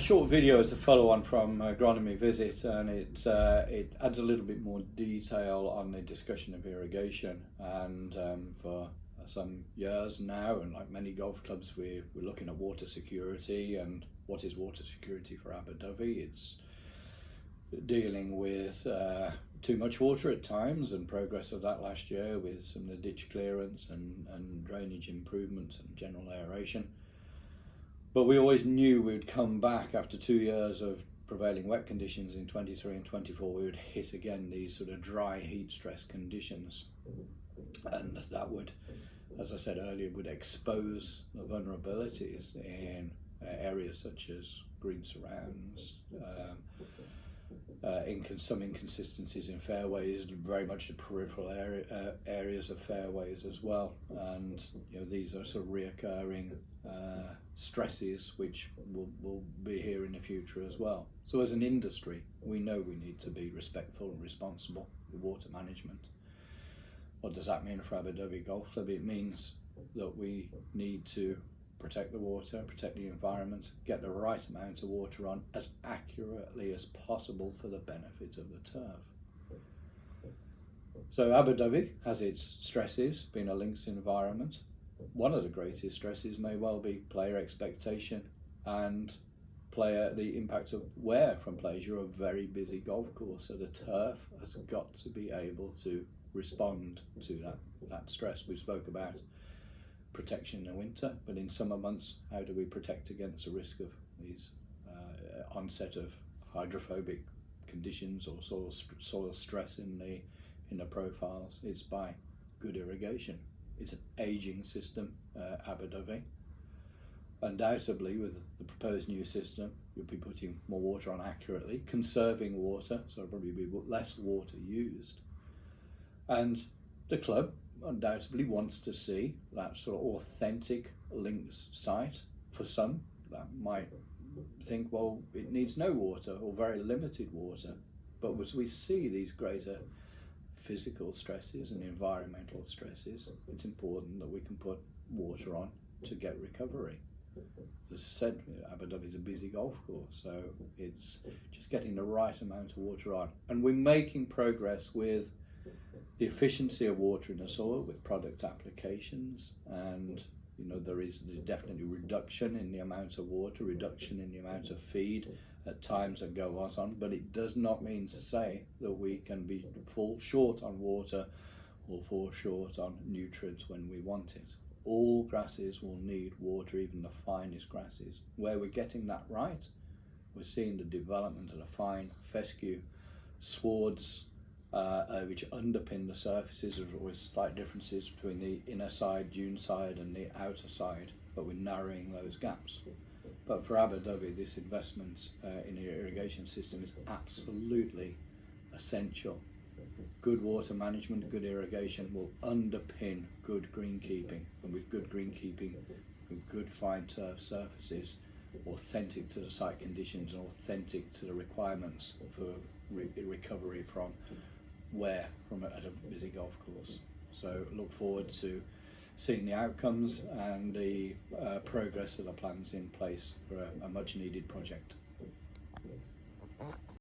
Short video is a follow-on from agronomy visit, and it adds a little bit more detail on the discussion of irrigation. And for some years now, and like many golf clubs, we're looking at water security. And what is water security for Abu Dhabi? It's dealing with too much water at times, and progress of that last year with some of the ditch clearance and drainage improvements and general aeration. But we always knew we'd come back after 2 years of prevailing wet conditions in 23 and 24. We would hit again these sort of dry heat stress conditions, and that would, as I said earlier, would expose the vulnerabilities in areas such as green surrounds, some inconsistencies in fairways, very much the peripheral areas of fairways as well. And these are sort of reoccurring stresses which will be here in the future as well. So as an industry, we know we need to be respectful and responsible with water management. What does that mean for Abu Dhabi Golf Club? It means that we need to protect the water, protect the environment, get the right amount of water on as accurately as possible for the benefit of the turf. So Abu Dhabi has its stresses, being a links environment. One of the greatest stresses may well be player expectation and the impact of wear from players. You're a very busy golf course, so the turf has got to be able to respond to that stress. We spoke about protection in the winter, but in summer months, how do we protect against the risk of these onset of hydrophobic conditions or soil stress in the profiles? It's by good irrigation. It's an aging system, Abu Dhabi. Undoubtedly, with the proposed new system, you'll be putting more water on accurately, conserving water, so there'll probably be less water used. And the club undoubtedly wants to see that sort of authentic links site. For some, that might think, well, it needs no water or very limited water. But as we see these greater physical stresses and environmental stresses, it's important that we can put water on to get recovery. As I said, Abu Dhabi is a busy golf course, so it's just getting the right amount of water on. And we're making progress with the efficiency of water in the soil with product applications, and there is definitely reduction in the amount of water, reduction in the amount of feed at times that go on, but it does not mean to say that we can fall short on water or fall short on nutrients when we want it. All grasses will need water, even the finest grasses. Where we're getting that right, we're seeing the development of the fine fescue swards, which underpin the surfaces. There's always slight differences between the inner side, dune side, and the outer side, but we're narrowing those gaps. But for Abu Dhabi, this investment in the irrigation system is absolutely essential. Good water management, good irrigation will underpin good greenkeeping, and with good greenkeeping, good fine turf surfaces, authentic to the site conditions and authentic to the requirements for recovery from wear at a busy golf course. So look forward to seeing the outcomes and the progress of the plans in place for a much needed project.